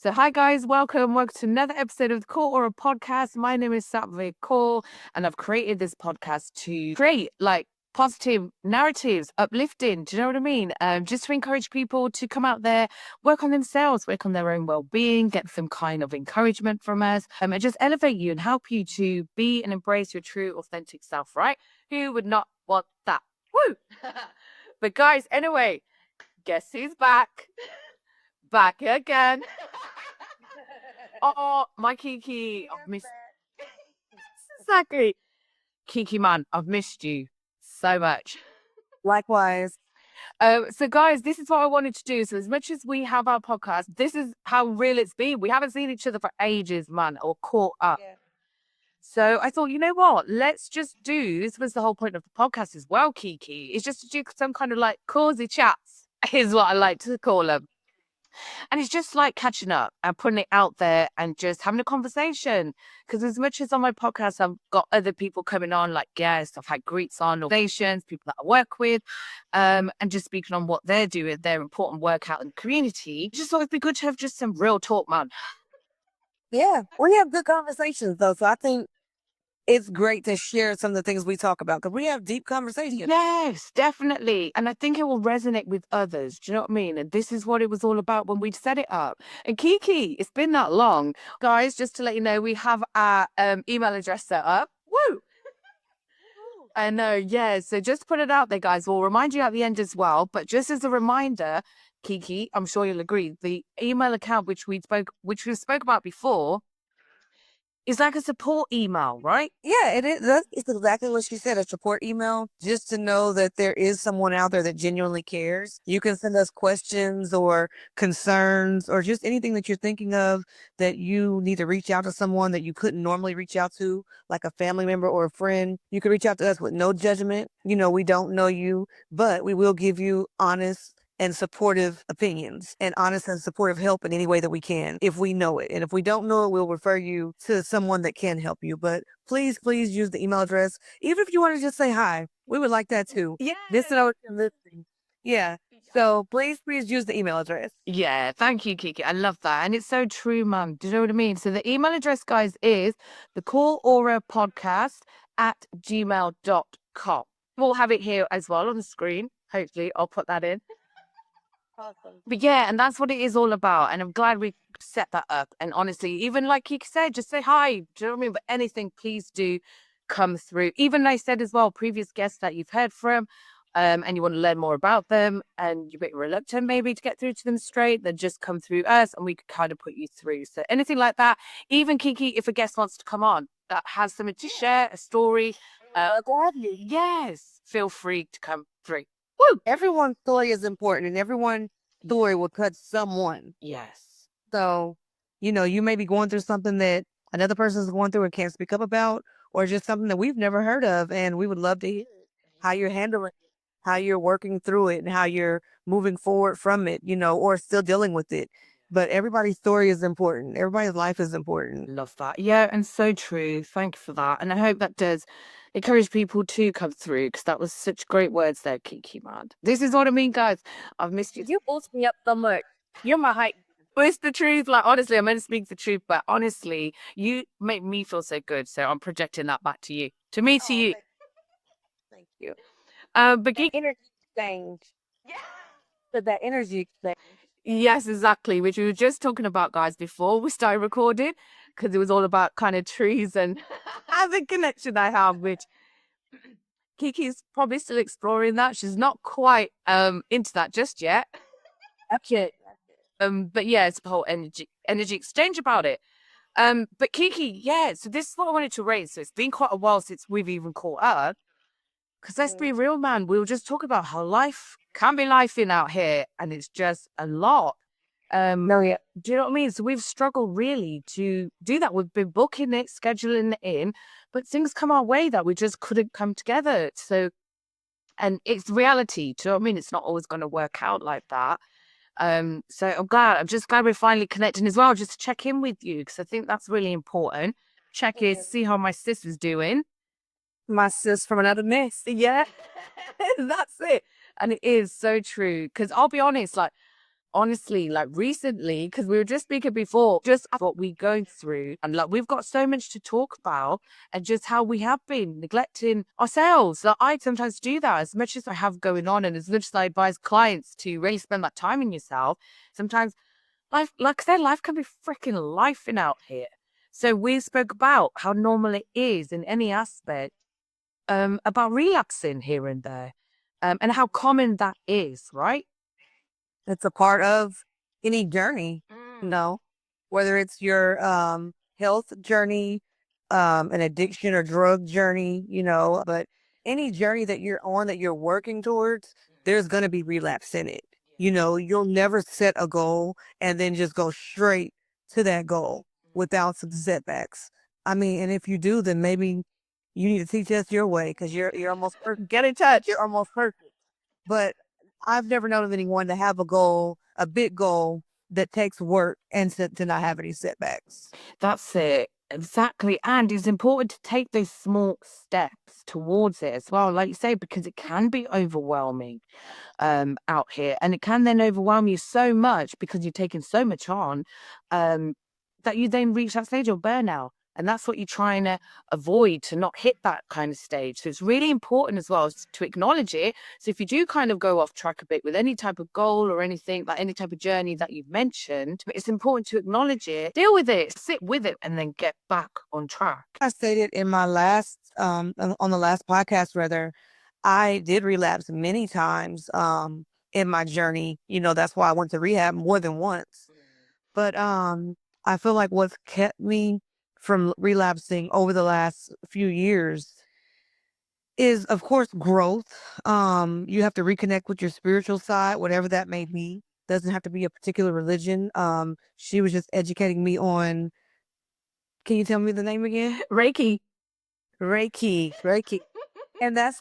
So, hi guys, welcome to another episode of the Core Aura podcast. My name is Satveer and I've created this podcast to create positive narratives, uplifting. Do you know what I mean? Just to encourage people to come out there, work on themselves, work on their own well-being, get some kind of encouragement from us, and just elevate you and help you to be and embrace your true, authentic self. Right? Who would not want that? Woo! But guys, anyway, guess who's back? Back again. Oh, my Kiki, I've missed. Exactly. Kiki, man, I've missed you so much. Likewise. So, guys, this is what I wanted to do. So, as much as we have our podcast, this is how real it's been. We haven't seen each other for ages, man, or caught up. Yeah. So, I thought, you know what? Let's just do this was the whole point of the podcast as well, Kiki, is just to do some kind of like cozy chats, is what I like to call them. And it's just like catching up and putting it out there and just having a conversation. Because as much as on my podcast, I've got other people coming on, like guests, I've had greets on, organizations, people that I work with, and just speaking on what they're doing, their important work out in the community. Just thought it'd be good to have just some real talk, man. Yeah. We have good conversations, though. So I think it's great to share some of the things we talk about because we have deep conversations. Yes, definitely. And I think it will resonate with others. Do you know what I mean? And this is what it was all about when we set it up. And Kiki, it's been that long. Guys, just to let you know, we have our email address set up. Woo! I know, yeah. So just put it out there, guys. We'll remind you at the end as well. But just as a reminder, Kiki, I'm sure you'll agree, the email account which we spoke about before is like a support email, right? Yeah, it is. It's exactly what she said, a support email, just to know that there is someone out there that genuinely cares. You can send us questions or concerns or just anything that you're thinking of that you need to reach out to someone that you couldn't normally reach out to, like a family member or a friend. You can reach out to us with no judgment. We don't know you, but we will give you honest and supportive opinions and honest and supportive help in any way that we can if we know it. And if we don't know it, we'll refer you to someone that can help you. But please use the email address. Even if you want to just say hi, we would like that too. Yeah. This is what you're listening. Yeah. So please use the email address. Yeah, thank you, Kiki. I love that. And it's so true, Mum. Do you know what I mean? So the email address, guys, is the Core Aura podcast at gmail.com. We'll have it here as well on the screen. Hopefully, I'll put that in. Awesome. But yeah, and that's what it is all about. And I'm glad we set that up. And honestly, even like Kiki said, just say hi. Do you know what I mean? But anything, please do come through. Even I said as well, previous guests that you've heard from, and you want to learn more about them and you're a bit reluctant maybe to get through to them straight, then just come through us and we could kind of put you through. So anything like that, even Kiki, if a guest wants to come on that has something to share, a story, Gladly. yes, feel free to come through. Woo! Everyone's story is important and everyone's story will touch someone. Yes. So, you may be going through something that another person is going through and can't speak up about, or just something that we've never heard of. And we would love to hear how you're handling it, how you're working through it, and how you're moving forward from it, or still dealing with it. But everybody's story is important. Everybody's life is important. Love that. Yeah, and so true. Thank you for that. And I hope that does encourage people to come through because that was such great words there, Kiki, man. This is what I mean, guys. I've missed you. You boost me up so much. You're my height. But it's the truth. Like, honestly, I'm going to speak the truth, but honestly, you make me feel so good. So I'm projecting that back to you. To me, to you. Thank you. But That energy exchange. yeah. That energy exchange. Yes, exactly. Which we were just talking about, guys, before we started recording, because it was all about kind of trees and the connection I have, which Kiki's probably still exploring that. She's not quite into that just yet. Okay. But yeah, it's the whole energy exchange about it. But Kiki, yeah, so this is what I wanted to raise. So it's been quite a while since we've even caught up. Because let's be real, man, we'll just talk about how life can be lifing out here, and it's just a lot. No, yeah. Do you know what I mean? So we've struggled really to do that. We've been booking it, scheduling it in, but things come our way that we just couldn't come together. So, and it's reality. Do you know what I mean? It's not always going to work out like that. So I'm just glad we're finally connecting as well, just to check in with you because I think that's really important. Check in, see how my sister's doing. My sis from another mess. Yeah, that's it. And it is so true. Because I'll be honest, like, honestly, like recently, because we were just speaking before, just what we're going through. And like, we've got so much to talk about and just how we have been neglecting ourselves. Like, I sometimes do that as much as I have going on and as much as I advise clients to really spend that time in yourself. Sometimes life, like I said, life can be freaking lifing out here. So we spoke about how normal it is in any aspect, about relapsing here and there, and how common that is, right? It's a part of any journey, you Mm. know, whether it's your health journey, an addiction or drug journey, but any journey that you're on that you're working towards, there's going to be relapse in it. You'll never set a goal and then just go straight to that goal without some setbacks. I mean, and if you do, then maybe you need to teach us your way because you're almost perfect. Get in touch. You're almost perfect. But I've never known of anyone to have a goal, a big goal that takes work and to not have any setbacks. That's it. Exactly. And it's important to take those small steps towards it as well, like you say, because it can be overwhelming out here. And it can then overwhelm you so much because you're taking so much on, um, that you then reach that stage of burnout. And that's what you're trying to avoid, to not hit that kind of stage. So it's really important as well to acknowledge it. So if you do kind of go off track a bit with any type of goal or anything, like any type of journey that you've mentioned, it's important to acknowledge it, deal with it, sit with it, and then get back on track. I stated in my last, on the last podcast, rather, I did relapse many times in my journey. That's why I went to rehab more than once. But I feel like what's kept me from relapsing over the last few years is, of course, growth. You have to reconnect with your spiritual side, whatever that may be. Doesn't have to be a particular religion. She was just educating me on. Can you tell me the name again? Reiki. Reiki. Reiki. And that's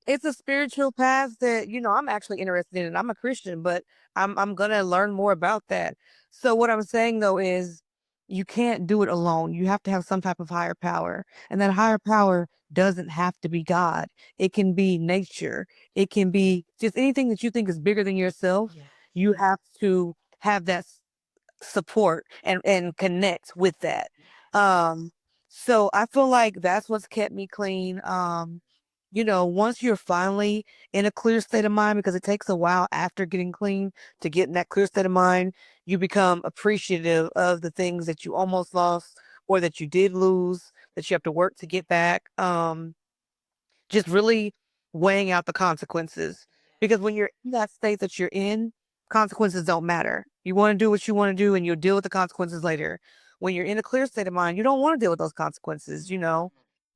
it's a spiritual path that, I'm actually interested in. I'm a Christian, but I'm gonna learn more about that. So what I'm saying though is you can't do it alone. You have to have some type of higher power. And that higher power doesn't have to be God. It can be nature. It can be just anything that you think is bigger than yourself. Yeah. You have to have that support and connect with that. Um, so I feel like that's what's kept me clean. Once you're finally in a clear state of mind, because it takes a while after getting clean to get in that clear state of mind, you become appreciative of the things that you almost lost or that you did lose, that you have to work to get back. Just really weighing out the consequences. Because when you're in that state that you're in, consequences don't matter. You want to do what you want to do and you'll deal with the consequences later. When you're in a clear state of mind, you don't want to deal with those consequences, You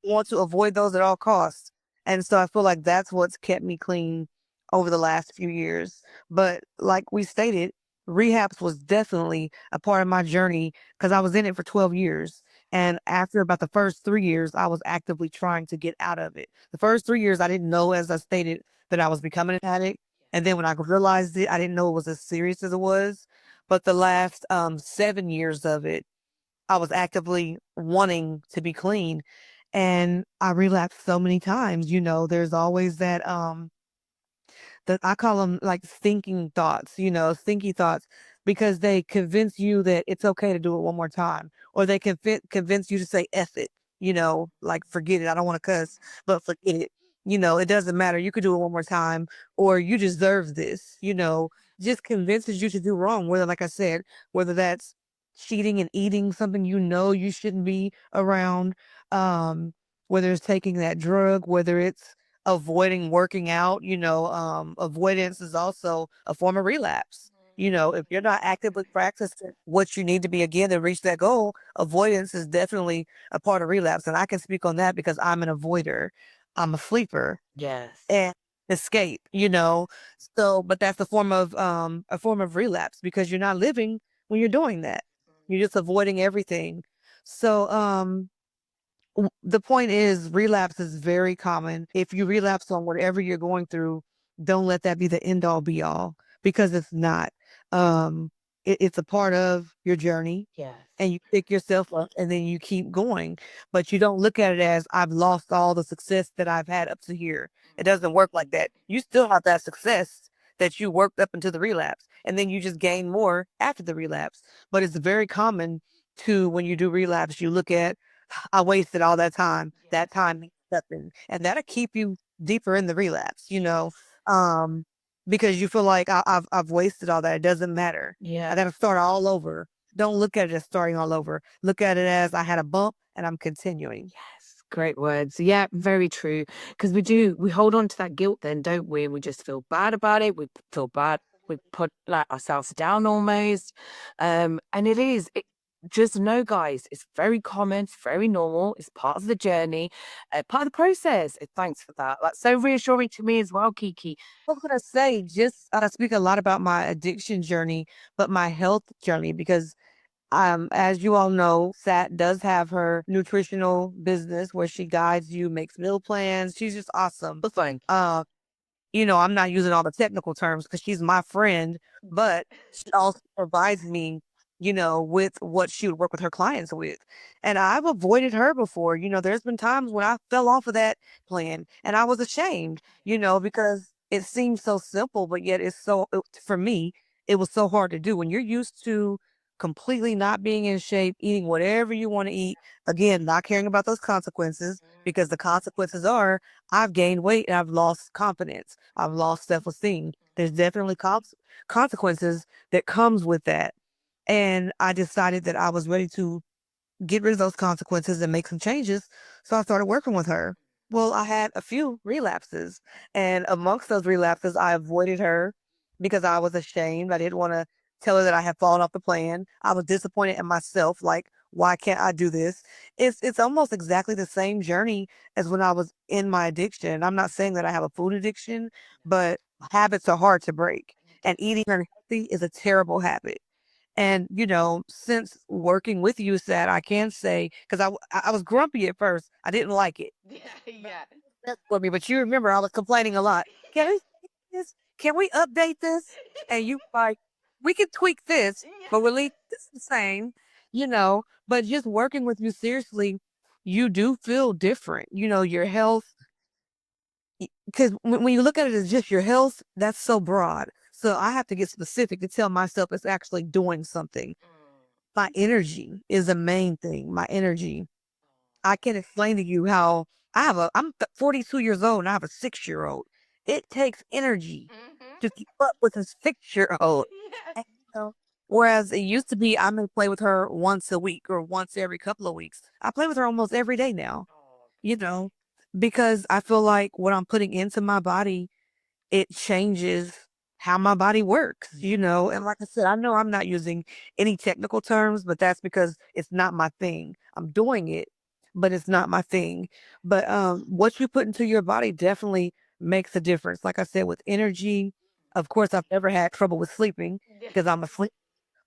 want to avoid those at all costs. And so I feel like that's what's kept me clean over the last few years. But like we stated, rehabs was definitely a part of my journey because I was in it for 12 years. And after about the first 3 years, I was actively trying to get out of it. The first 3 years, I didn't know, as I stated, that I was becoming an addict. And then when I realized it, I didn't know it was as serious as it was. But the last 7 years of it, I was actively wanting to be clean. And I relapsed so many times. There's always that I call them like thinking thoughts, thinky thoughts, because they convince you that it's okay to do it one more time, or they can convince you to say F it, like forget it. I don't want to cuss, but forget it. It doesn't matter. You could do it one more time, or you deserve this, just convinces you to do wrong. Whether, like I said, whether that's cheating and eating something you shouldn't be around, um, whether it's taking that drug, whether it's avoiding working out, avoidance is also a form of relapse. If you're not actively practicing what you need to be again to reach that goal, avoidance is definitely a part of relapse. And I can speak on that because I'm an avoider. I'm a sleeper Yes. and escape. So, but that's a form of relapse because you're not living when you're doing that. You're just avoiding everything. So, the point is, relapse is very common. If you relapse on whatever you're going through, don't let that be the end all be all because it's not. It's a part of your journey Yes. and you pick yourself up and then you keep going. But you don't look at it as I've lost all the success that I've had up to here. It doesn't work like that. You still have that success that you worked up into the relapse. and then you just gain more after the relapse. But it's very common to, when you do relapse, you look at, I wasted all that time. That time means nothing. And that'll keep you deeper in the relapse, um, because you feel like I've wasted all that. It doesn't matter. I Yeah. gotta start all over. Don't look at it as starting all over. Look at it as I had a bump and I'm continuing. Yes, great words. Yeah, very true. Because we hold on to that guilt then, don't we? And we just feel bad about it. We feel bad. We put like ourselves down almost. And just know, guys, it's very common, it's very normal, it's part of the journey, part of the process. Thanks for that. That's so reassuring to me as well, Kiki. I was gonna say, just speak a lot about my addiction journey, but my health journey, because as you all know, Sat does have her nutritional business where she guides you, makes meal plans. She's just awesome. Well, thank Uh, I'm not using all the technical terms because she's my friend, but she also provides me, with what she would work with her clients with. And I've avoided her before. There's been times when I fell off of that plan and I was ashamed, because it seems so simple, but yet for me, it was so hard to do. When you're used to completely not being in shape, eating whatever you want to eat, again, not caring about those consequences, because the consequences are I've gained weight and I've lost confidence. I've lost self-esteem. There's definitely consequences that comes with that. And I decided that I was ready to get rid of those consequences and make some changes. So I started working with her. Well, I had a few relapses, and amongst those relapses, I avoided her because I was ashamed. I didn't want to tell her that I had fallen off the plan. I was disappointed in myself, like, why can't I do this? It's almost exactly the same journey as when I was in my addiction. I'm not saying that I have a food addiction, but habits are hard to break, and eating unhealthy is a terrible habit. And, since working with you, Sad, I can say, because I was grumpy at first. I didn't like it. Yeah, yeah. That's for me. But you remember, I was complaining a lot. Can we fix this? Can we update this? And you like, we can tweak this, but we'll leave this the same, But just working with you seriously, you do feel different. Your health, because when you look at it as just your health, that's so broad. So I have to get specific to tell myself it's actually doing something. My energy is the main thing. My energy. I can explain to you how I'm 42 years old and I have a 6-year old. It takes energy to keep up with a 6-year old. Yes. And, whereas it used to be, I'm going to play with her once a week or once every couple of weeks. I play with her almost every day now, you know, because I feel like what I'm putting into my body, it changes how my body works. And like I said, I know I'm not using any technical terms, but that's because it's not my thing. I'm doing it, but it's not my thing. But what you put into your body definitely makes a difference. Like I said, with energy, of course, I've never had trouble with sleeping because I'm asleep,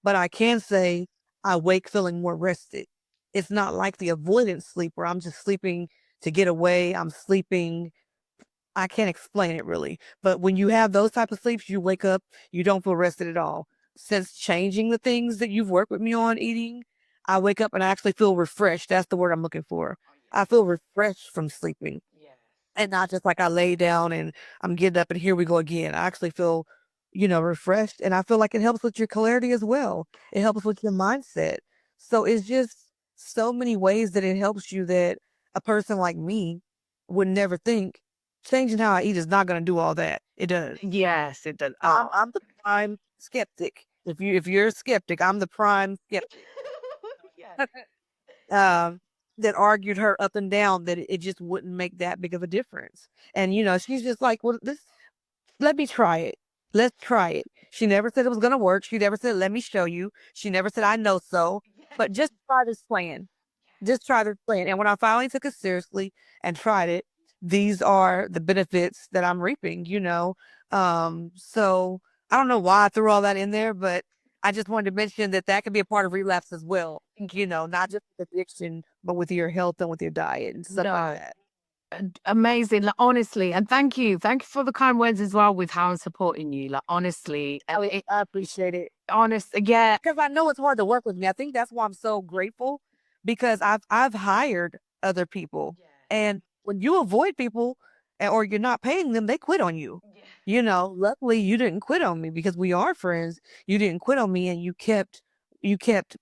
but I can say I wake feeling more rested. It's not like the avoidance sleep where I'm just sleeping to get away. I'm sleeping, I can't explain it really, but when you have those type of sleeps, you wake up, you don't feel rested at all. Since changing the things that you've worked with me on eating, I wake up and I actually feel refreshed. That's the word I'm looking for. I feel refreshed from sleeping, and not just like I lay down and I'm getting up and here we go again. I actually feel, refreshed, and I feel like it helps with your clarity as well. It helps with your mindset. So it's just so many ways that it helps you that a person like me would never think changing how I eat is not going to do all that. It does. Yes, it does. I'm the prime skeptic. If you're a skeptic, I'm the prime skeptic. Yeah. um, that argued her up and down that it just wouldn't make that big of a difference. And she's just like, well, let me try it. Let's try it. She never said it was gonna work. She never said, let me show you. She never said, I know so. But just try this plan. Just try this plan. And when I finally took it seriously and tried it, these are the benefits that I'm reaping. So I don't know why I threw all that in there, but I just wanted to mention that that can be a part of relapse as well. Not just with addiction, but with your health and with your diet and stuff like No, that. amazing. Like, honestly, and thank you for the kind words as well with how I'm supporting you. Like, honestly, I appreciate it. honest, yeah, Because I know it's hard to work with me. I think that's why I'm so grateful, because I've hired other people. And when you avoid people, or you're not paying them, they quit on you. You know, luckily you didn't quit on me because we are friends. You didn't quit on me and you kept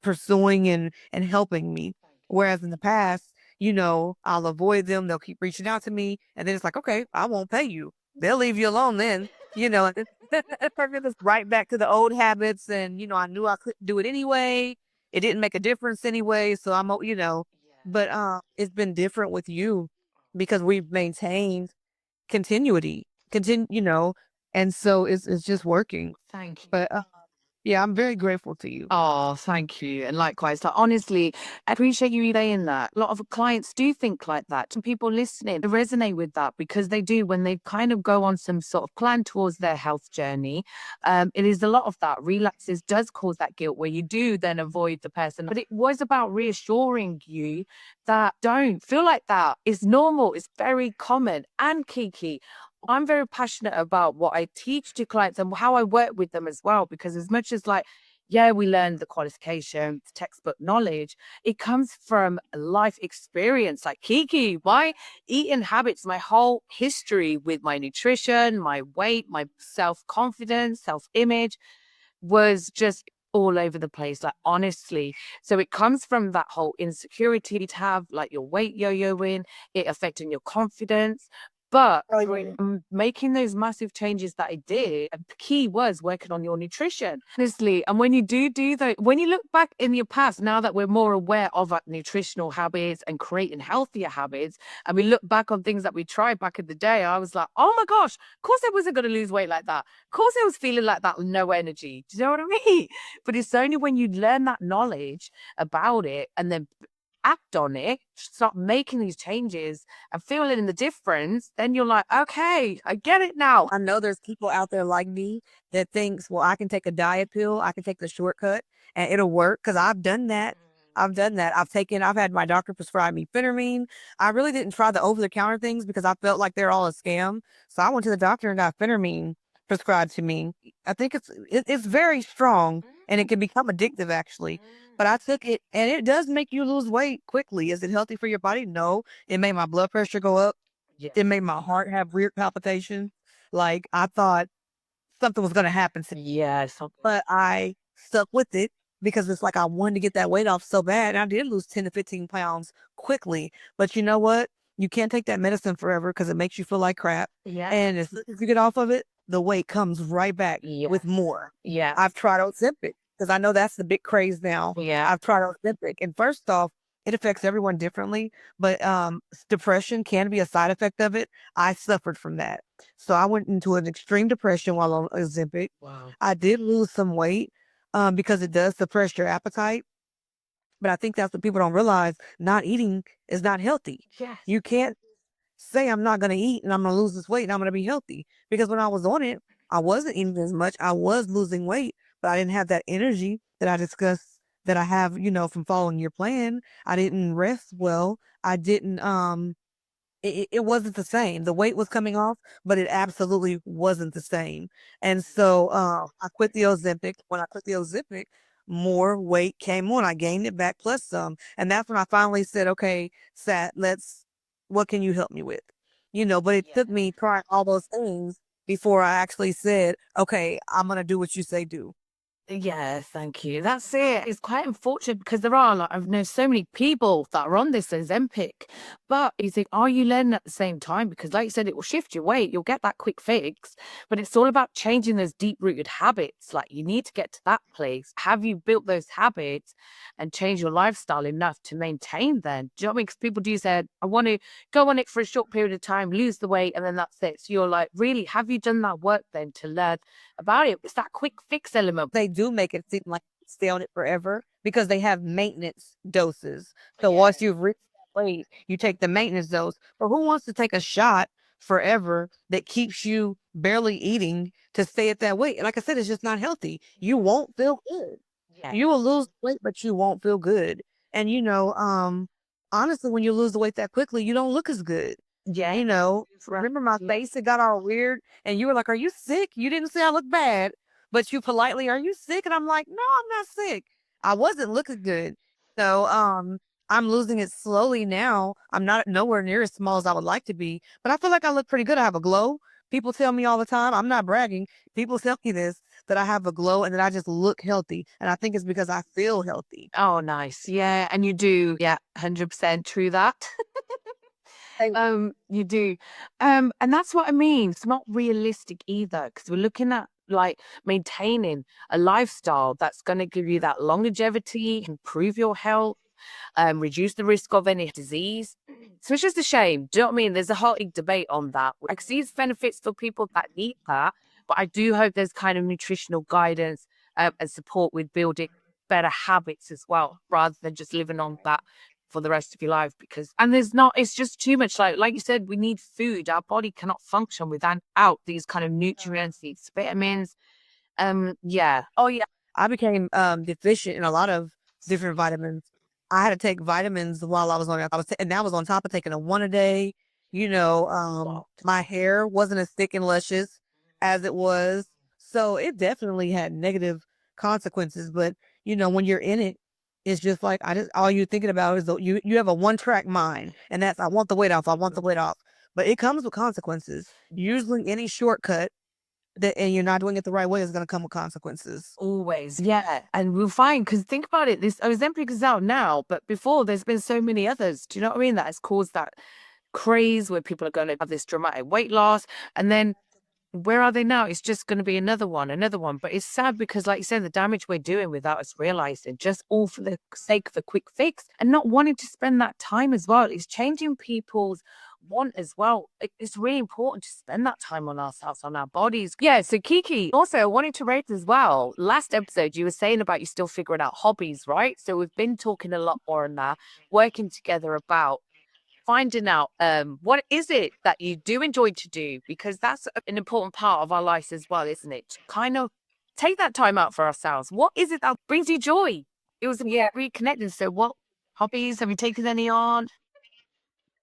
pursuing and helping me. Whereas in the past, you know, I'll avoid them. They'll keep reaching out to me. And then it's like, okay, I won't pay you. They'll leave you alone then, you know, and it's right back to the old habits. And, you know, I knew I couldn't do it anyway. It didn't make a difference anyway. So you know, but it's been different with you because we've maintained continuity, you know, and so it's just working. Thank you. But yeah, I'm very grateful to you. Oh, thank you. And likewise, like, honestly, I appreciate you saying that. A lot of clients do think like that. And people listening resonate with that because they do when they kind of go on some sort of plan towards their health journey. It is a lot of that. Relapses does cause that guilt where you do then avoid the person. But it was about reassuring you that don't feel like that. It's normal. It's very common. And Kiki, I'm very passionate about what I teach to clients and how I work with them as well, because as much as like, yeah, we learn the qualification, textbook knowledge. It comes from life experience. Like Kiki, my eating habits, my whole history with my nutrition, my weight, my self confidence, self image was just all over the place, like honestly. So it comes from that whole insecurity to have, like your weight yo-yoing, it affecting your confidence. But making those massive changes that I did, the key was working on your nutrition, honestly. And when you do that, when you look back in your past, now that we're more aware of our nutritional habits and creating healthier habits, and we look back on things that we tried back in the day, I was like, oh my gosh, of course I wasn't going to lose weight like that. Of course I was feeling like that with no energy. Do you know what I mean? But it's only when you learn that knowledge about it and then act on it, start making these changes and feeling the difference, then you're like, okay, I get it now. I know there's people out there like me that thinks, well, I can take a diet pill, I can take the shortcut and it'll work because I've done that. I've done that. I've had my doctor prescribe me phentermine. I really didn't try the over the counter things because I felt like they're all a scam. So I went to the doctor and got phentermine prescribed to me. I think it's very strong and it can become addictive actually. But I took it and it does make you lose weight quickly. Is it healthy for your body? No. It made my blood pressure go up. Yeah. It made my heart have weird palpitations. Like I thought something was gonna happen to me, Yes. but I stuck with it because it's like I wanted to get that weight off so bad. And I did lose 10 to 15 pounds quickly. But you know what? You can't take that medicine forever because it makes you feel like crap. Yeah. And as soon as you get off of it, the weight comes right back Yeah. with more. Yeah. I've tried Ozempic because I know that's the big craze now. Yeah. I've tried Ozempic, and first off, it affects everyone differently, but depression can be a side effect of it. I suffered from that. So I went into an extreme depression while on Ozempic. Wow. I did lose some weight because it does suppress your appetite. But I think that's what people don't realize. Not eating is not healthy. Yes. You can't say I'm not going to eat and I'm going to lose this weight and I'm going to be healthy. Because when I was on it, I wasn't eating as much. I was losing weight, but I didn't have that energy that I discussed that I have, you know, from following your plan. I didn't rest well. I didn't it wasn't the same. The weight was coming off, but it absolutely wasn't the same. And so I quit the Ozempic. When I quit the Ozempic, more weight came on. I gained it back plus some. And that's when I finally said, okay, Sat, what can you help me with? You know, but it took me trying all those things before I actually said, okay, I'm going to do what you say do. Yeah, thank you. That's it. It's quite unfortunate because there are like I've known so many people that are on this Ozempic, but you think, are you learning at the same time? Because like you said, it will shift your weight. You'll get that quick fix, but it's all about changing those deep rooted habits. Like you need to get to that place. Have you built those habits and change your lifestyle enough to maintain them? Do you know what I mean? Because people do say, I want to go on it for a short period of time, lose the weight, and then that's it. So you're like, really, have you done that work then to learn about it? It's that quick fix element. They do make it seem like you stay on it forever because they have maintenance doses. So once you've reached that weight, you take the maintenance dose. But who wants to take a shot forever that keeps you barely eating to stay at that weight? And like I said, it's just not healthy. You won't feel good. Yeah. You will lose weight, but you won't feel good. And you know, honestly, when you lose the weight that quickly, you don't look as good. Yeah. You know, remember my face? It got all weird, and you were like, "Are you sick?" You didn't say I look bad, but you politely, "Are you sick?" And I'm like, "No, I'm not sick. I wasn't looking good." So, I'm losing it slowly now. I'm not nowhere near as small as I would like to be, but I feel like I look pretty good. I have a glow. People tell me all the time, I'm not bragging. People tell me this, that I have a glow and that I just look healthy. And I think it's because I feel healthy. Oh, nice. Yeah. And you do. Yeah. 100% true that. Thank You do. And that's what I mean. It's not realistic either because we're looking at like maintaining a lifestyle that's going to give you that longevity, improve your health, reduce the risk of any disease. So it's just a shame. Do you know what I mean? There's a whole big debate on that. I can see its benefits for people that need that, but I do hope there's kind of nutritional guidance and support with building better habits as well, rather than just living on that for the rest of your life. Because and there's not, it's just too much. Like you said, we need food. Our body cannot function without these kind of nutrients, these vitamins. Yeah. Oh yeah. I became deficient in a lot of different vitamins. I had to take vitamins while I was on and that was on top of taking a one a day. Wow. My hair wasn't as thick and luscious as it was. So it definitely had negative consequences. But when you're in it, it's just like I just all you're thinking about is you have a one track mind, and that's I want the weight off, I want the weight off. But it comes with consequences. Usually any shortcut and you're not doing it the right way is going to come with consequences. Always, yeah. And we'll find, because think about it, this Ozempic is out now, but before there's been so many others. Do you know what I mean? That has caused that craze where people are going to have this dramatic weight loss. And then where are they now? It's just going to be another one, another one. But it's sad because, like you said, the damage we're doing without us realizing, just all for the sake of a quick fix and not wanting to spend that time as well. It's changing people's want as well. It's really important to spend that time on ourselves, on our bodies. Yeah. So, Kiki, also, I wanted to raise as well. Last episode, you were saying about you still figuring out hobbies, right? So, we've been talking a lot more on that, working together about finding out what is it that you do enjoy to do, because that's an important part of our lives as well, isn't it? To kind of take that time out for ourselves. What is it that brings you joy? It was reconnecting. So what hobbies have you taken any on?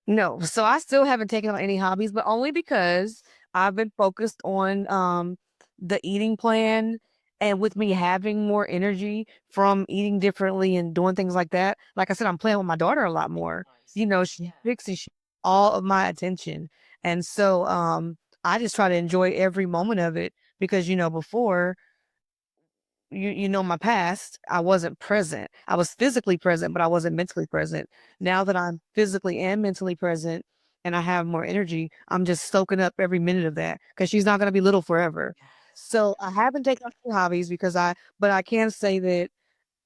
No, so I still haven't taken on any hobbies, but only because I've been focused on the eating plan and with me having more energy from eating differently and doing things like that. Like I said, I'm playing with my daughter a lot more. She's fixing all of my attention. And so I just try to enjoy every moment of it because before my past, I wasn't present. I was physically present, but I wasn't mentally present. Now that I'm physically and mentally present and I have more energy, I'm just soaking up every minute of that because she's not going to be little forever. So I haven't taken on any hobbies but I can say that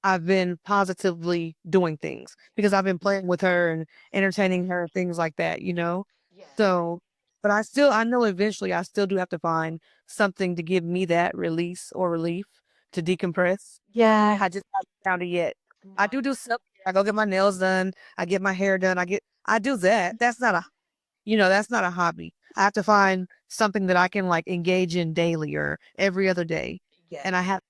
I've been positively doing things because I've been playing with her and entertaining her, things like that. So, but I know eventually I still do have to find something to give me that release or relief to decompress. Yeah. I just haven't found it yet. I do stuff. I go get my nails done. I get my hair done. I do that. That's not a hobby. I have to find something that I can like engage in daily or every other day. Yeah. And I have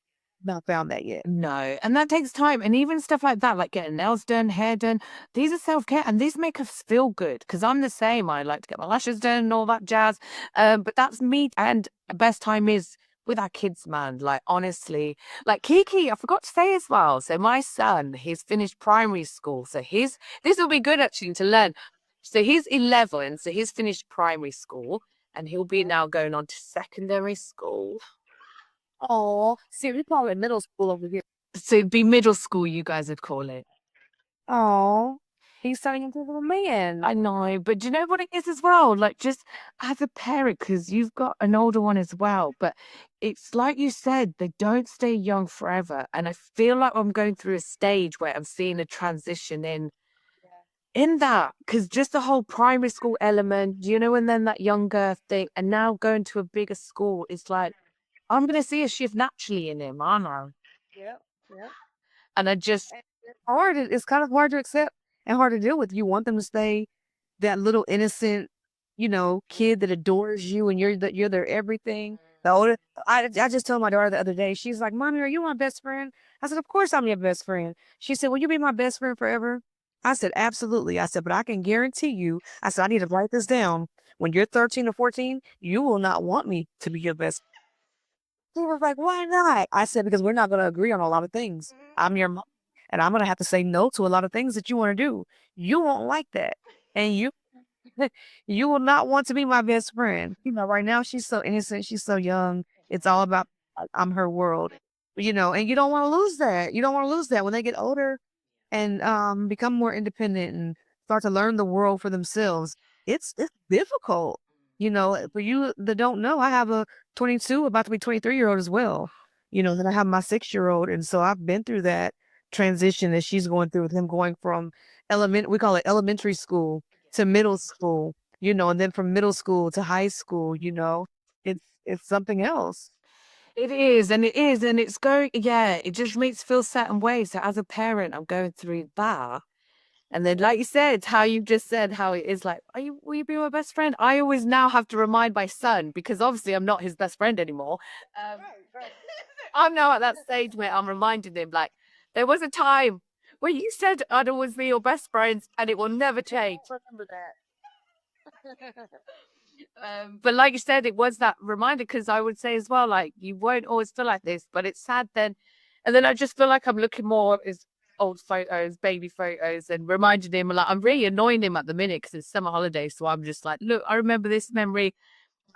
not found that yet. No, and that takes time. And even stuff like that, like getting nails done, hair done, these are self care and these make us feel good because I'm the same. I like to get my lashes done and all that jazz. But that's me. And best time is with our kids, man. Like, honestly, like Kiki, I forgot to say as well. So, my son, he's finished primary school. So, this will be good actually to learn. So, he's 11. So, he's finished primary school and he'll be now going on to secondary school. Oh, see, we call it middle school over here. So it'd be middle school, you guys would call it. Oh, he's turning into a man. I know, but do you know what it is as well? Like, just as a parent, because you've got an older one as well, but it's like you said, they don't stay young forever. And I feel like I'm going through a stage where I'm seeing a transition in that, because just the whole primary school element, and then that younger thing, and now going to a bigger school, it's like, I'm going to see a shift naturally in him, aren't I? Yeah, yeah. And I just, And it's hard. It's kind of hard to accept and hard to deal with. You want them to stay that little innocent, kid that adores you and you're their everything. The older, I just told my daughter the other day, she's like, "Mommy, are you my best friend?" I said, "Of course I'm your best friend." She said, "Will you be my best friend forever?" I said, "Absolutely." I said, "But I can guarantee you," I said, "I need to write this down. When you're 13 or 14, you will not want me to be your best." She was like, "Why not?" I said, "Because we're not going to agree on a lot of things. I'm your mom." and I'm going to have to say no to a lot of things that you want to do. You won't like that. And you will not want to be my best friend. Right now she's so innocent, she's so young. It's all about I'm her world. And you don't want to lose that. You don't want to lose that when they get older and become more independent and start to learn the world for themselves. It's difficult. For you that don't know, I have a 22 about to be 23-year-old as well. Then I have my 6-year-old, and so I've been through that transition that she's going through with him going from we call it elementary school to middle school, and then from middle school to high school, it's something else. It is, and it is, and it's going, yeah, it just makes feel certain ways. So as a parent, I'm going through that. And then, like you said, how you just said how it is like, will you be my best friend? I always now have to remind my son because obviously I'm not his best friend anymore. Um, I'm now at that stage where I'm reminding him, like, there was a time where you said I'd always be your best friend and it will never change. Remember that. But like you said, it was that reminder because I would say as well, like, you won't always feel like this, but it's sad then. And then I just feel like I'm looking more at his old photos, baby photos, and reminding him, like, I'm really annoying him at the minute because it's summer holidays. So I'm just like, look, I remember this memory.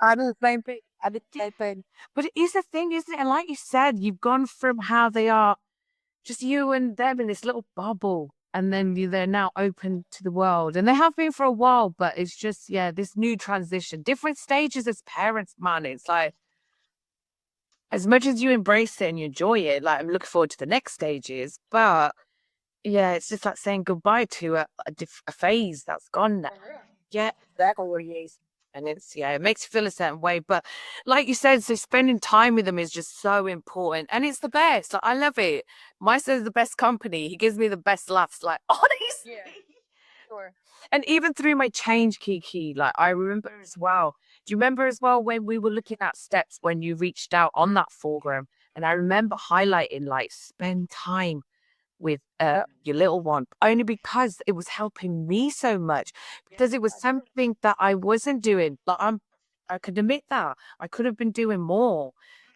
I do the same thing. I did the same thing. But it is a thing, isn't it? And like you said, you've gone from how they are, just you and them in this little bubble. And then they're now open to the world. And they have been for a while, but it's just, yeah, this new transition, different stages as parents, man. It's like, as much as you embrace it and you enjoy it, like, I'm looking forward to the next stages. But yeah, it's just like saying goodbye to a phase that's gone now. Yeah, exactly what it is. And it makes you feel a certain way. But like you said, so spending time with them is just so important. And it's the best. Like, I love it. My son's the best company. He gives me the best laughs. Like, honestly. Yeah, sure. And even through my change, Kiki, like, I remember as well. Do you remember as well when we were looking at steps when you reached out on that forum? And I remember highlighting, like, spend time with your little one, only because it was helping me so much, because it was something that I wasn't doing. Like, I could admit that I could have been doing more.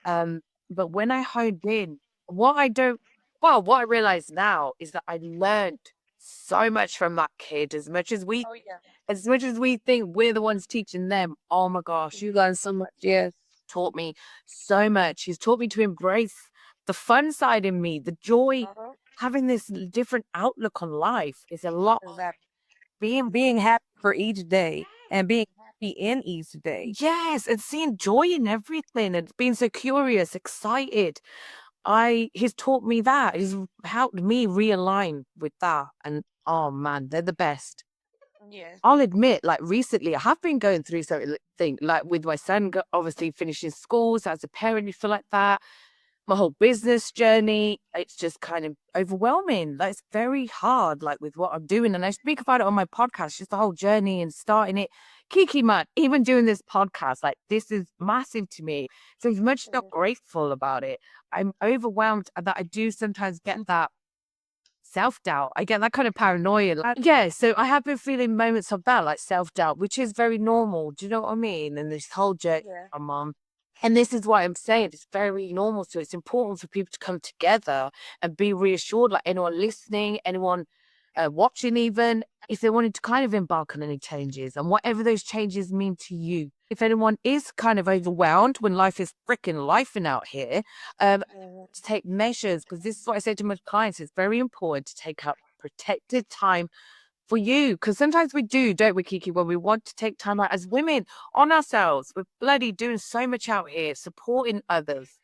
But when I honed in, what I don't, well, what I realize now is that I learned so much from that kid. Oh yeah. As much as we think we're the ones teaching them, oh my gosh, you learn so much. Yes. Taught me so much. He's taught me to embrace the fun side in me, the joy, Uh-huh. having this different outlook on life is a lot. Exactly. Being, Being happy for each day and being happy in each day. yes, and seeing joy in everything and being so curious, excited. He's taught me that. He's helped me realign with that. And oh man, they're the best. Yes. I'll admit, like, recently, I have been going through something like with my son, obviously finishing school. So as a parent, you feel like that. My whole business journey, it's just kind of overwhelming. Like, it's very hard, like, with what I'm doing. And I speak about it on my podcast, just the whole journey and starting it. Kiki, man, even doing this podcast, like, this is massive to me. So as much as I'm grateful about it, I'm overwhelmed that I do sometimes get that self-doubt. I get that kind of paranoia. Like, yeah, so I have been feeling moments of that, like self-doubt, which is very normal. Do you know what I mean? And this whole journey, Yeah. my mom. And this is what I'm saying. It's very normal. So it's important for people to come together and be reassured, like anyone listening, anyone watching, even if they wanted to kind of embark on any changes and whatever those changes mean to you. If anyone is kind of overwhelmed when life is freaking lifing out here, to take measures, because this is what I say to my clients. It's very important to take up protected time for you, because sometimes we do, don't we, Kiki, when we want to take time out as women on ourselves. We're bloody doing so much out here, supporting others.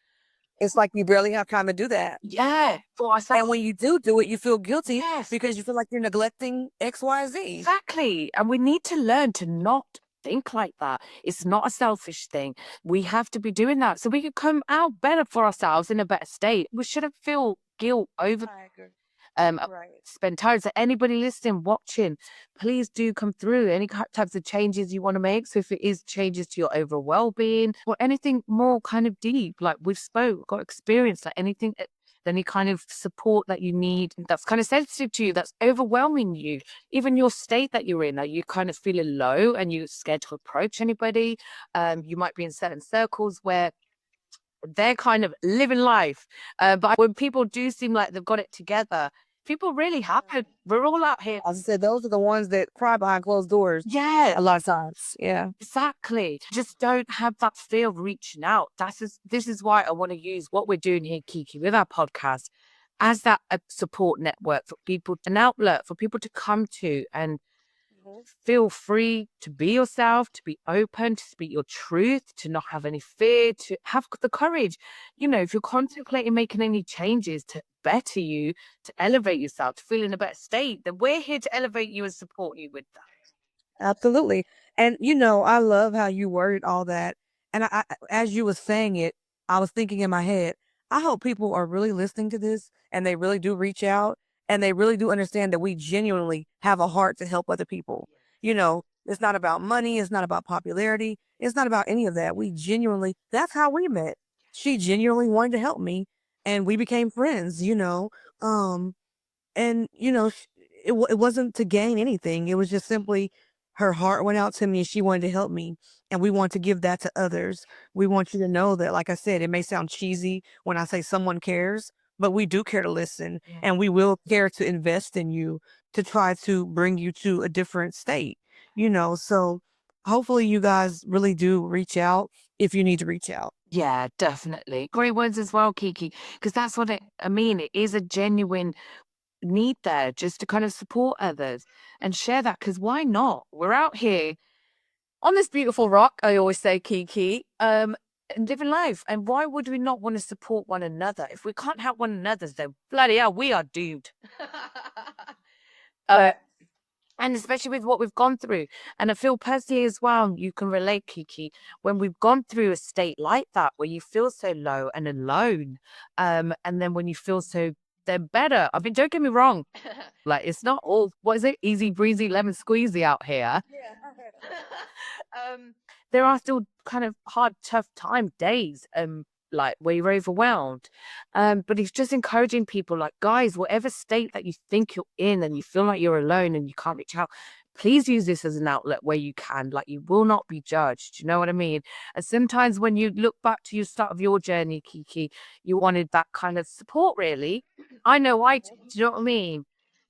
It's like you barely have time to do that. Yeah, for And ourselves. when you do it, you feel guilty Yes, because you feel like you're neglecting XYZ. exactly. And we need to learn to not think like that. It's not a selfish thing. We have to be doing that so we can come out better for ourselves in a better state. We shouldn't feel guilt over I agree. um Right. spend time. So anybody listening, watching, please do come through any types of changes you want to make. So if it is changes to your overall well-being or anything more kind of deep, like we've spoke, got experience, like anything, any kind of support that you need that's kind of sensitive to you, that's overwhelming you, even your state that you're in, that you kind of feeling low and you're scared to approach anybody. You might be in certain circles where they're kind of living life. But when people do seem like they've got it together, People really happen. We're all out here. As I said, those are the ones that cry behind closed doors Yeah, a lot of times. Yeah. exactly. Just don't have that fear of reaching out. This is why I want to use what we're doing here, Kiki, with our podcast as that support network for people, an outlet for people to come to and feel free to be yourself, to be open, to speak your truth, to not have any fear, to have the courage. You know, if you're contemplating making any changes to better you, to elevate yourself, to feel in a better state, then we're here to elevate you and support you with that. Absolutely. And I love how you worded all that. And as you was saying it, I was thinking in my head, I hope people are really listening to this and they really do reach out and they really do understand that we genuinely have a heart to help other people. It's not about money, it's not about popularity, it's not about any of that. We genuinely, that's how we met. She genuinely wanted to help me and we became friends. Um and, it wasn't to gain anything. It was just simply her heart went out to me and she wanted to help me. And we want to give that to others. We want you to know that, like I said, it may sound cheesy when I say someone cares, but we do care to listen Yeah. and we will care to invest in you to try to bring you to a different state. So hopefully you guys really do reach out if you need to reach out. Yeah, definitely. Great words as well, Kiki, because that's what I mean. It is a genuine need there just to kind of support others and share that. Because why not? We're out here on this beautiful rock, I always say, Kiki, and living life. And why would we not want to support one another? If we can't help one another, then bloody hell, we are doomed. uh, and especially with what we've gone through. And I feel personally as well, you can relate, Kiki, when we've gone through a state like that, where you feel so low and alone. And then when you feel so then better. I mean, don't get me wrong. Like it's not all what is it, easy breezy lemon squeezy out here. um, there are still kind of hard, tough time days, like where you're overwhelmed. But it's just encouraging people, like guys, whatever state that you think you're in, and you feel like you're alone and you can't reach out. Please use this as an outlet where you can. Like you will not be judged. You know what I mean? And sometimes when you look back to your start of your journey, Kiki, you wanted that kind of support. Really, I know I. Do you know what I mean?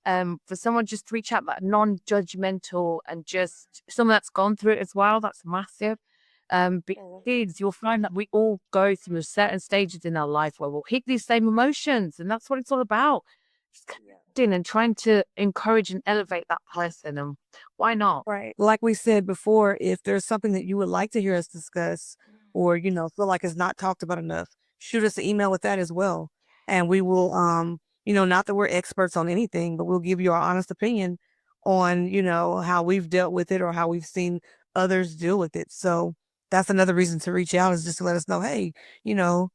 For someone just to reach out, that non-judgmental and just someone that's gone through it as well, that's massive. Because you'll find that we all go through certain stages in our life where we'll hit these same emotions, and that's what it's all about. Just connecting and trying to encourage and elevate that person, and why not? Right. Like we said before, if there's something that you would like to hear us discuss or, feel like it's not talked about enough, shoot us an email with that as well. And we will, not that we're experts on anything, but we'll give you our honest opinion on, how we've dealt with it or how we've seen others deal with it. So that's another reason to reach out is just to let us know, hey, you know,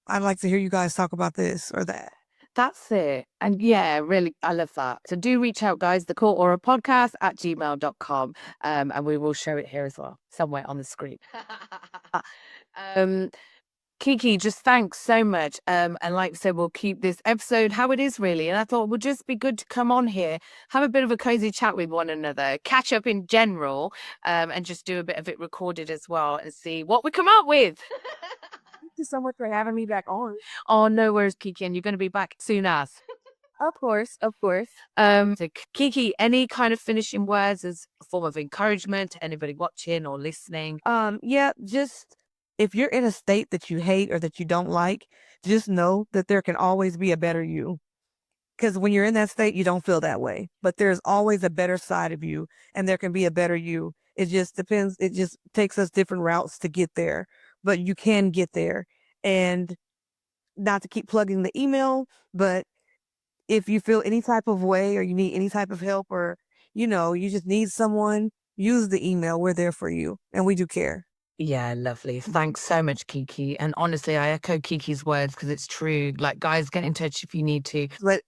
I'd like to hear you guys talk about this or that. That's it. And yeah, really, I love that. So do reach out, guys, the call or a podcast at gmail.com. And we will show it here as well, somewhere on the screen. um, Kiki, just thanks so much. And like I said, we'll keep this episode how it is really. And I thought it would just be good to come on here, have a bit of a cozy chat with one another, catch up in general, and just do a bit of it recorded as well and see what we come up with. Thank you so much for having me back on. Oh, no worries, Kiki. And you're going to be back soon as. Of course, of course. So Kiki, any kind of finishing words as a form of encouragement to anybody watching or listening? Yeah, just if you're in a state that you hate or that you don't like, just know that there can always be a better you. Because when you're in that state, you don't feel that way. But there's always a better side of you, and there can be a better you. It just depends. It just takes us different routes to get there, but you can get there. And not to keep plugging the email, but if you feel any type of way or you need any type of help or, you just need someone, use the email. We're there for you and we do care. Yeah, lovely. Thanks so much, Kiki. And honestly, I echo Kiki's words because it's true. Like, guys, get in touch if you need to. But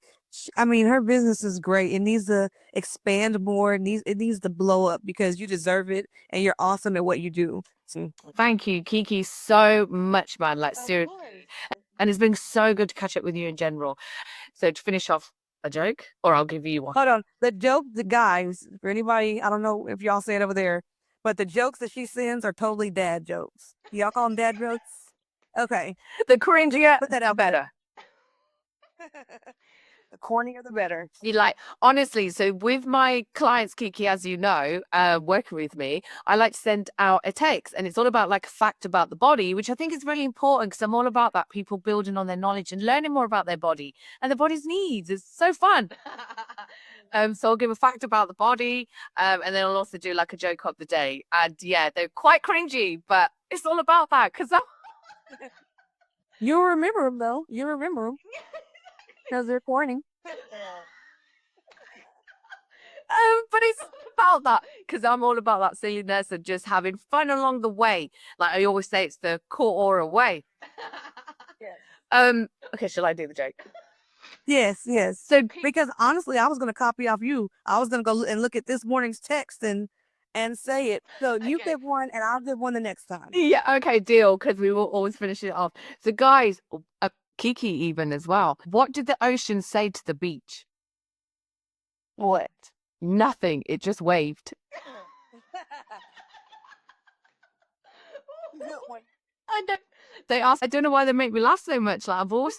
I mean, her business is great. It needs to expand more. It needs to blow up because you deserve it and you're awesome at what you do. So, Thank you, Kiki, so much, man. Like, seriously. And it's been so good to catch up with you in general. So, to finish off, a joke, or I'll give you one. hold on. The joke, the guys, for anybody, I don't know if y'all say it over there, but the jokes that she sends are totally dad jokes. Y'all call them dad jokes? Okay. The cringier, Put that out better. The cornier, the better. You like, honestly, so with my clients, Kiki, as you know, working with me, I like to send out a text, and it's all about like a fact about the body, which I think is really important because I'm all about that, people building on their knowledge and learning more about their body and the body's needs. It's so fun. So I'll give a fact about the body, and then I'll also do like a joke of the day. And yeah, they're quite cringy, but it's all about that because You'll remember them though. You remember them because they're corny. But it's about that because I'm all about that silliness and just having fun along the way. Like I always say, it's the core or way. Yes. Okay, shall I do the joke? Yes, yes. So Because honestly, I was gonna copy off you. I was gonna go and look at this morning's text and say it. So you Okay. give one, and I'll give one the next time. Yeah, okay, deal. Because we will always finish it off. So guys, Kiki even as well. What did the ocean say to the beach? What? Nothing. It just waved. Good one. I don't. They asked. I don't know why they make me laugh so much. Like I've always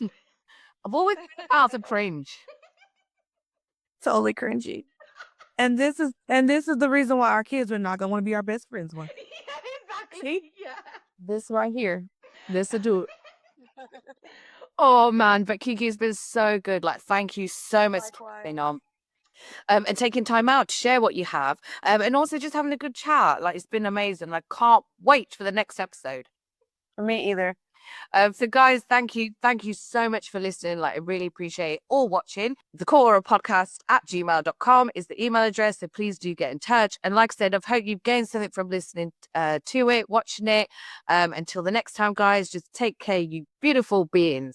out of cringe. Totally cringy. And this is the reason why our kids are not gonna want to be our best friends one. Yeah, exactly. Yeah. This right here. This will do it. Oh man, but Kiki has been so good. Like, thank you so much for Likewise. coming on. And taking time out to share what you have. And also just having a good chat. Like, it's been amazing. I can't wait for the next episode. For me either. So guys, thank you. Thank you so much for listening. Like, I really appreciate all watching. The Core Podcast at gmail.com is the email address. So please do get in touch. And like I said, I hope you've gained something from listening to it, watching it. Until the next time, guys, just take care, you beautiful beings.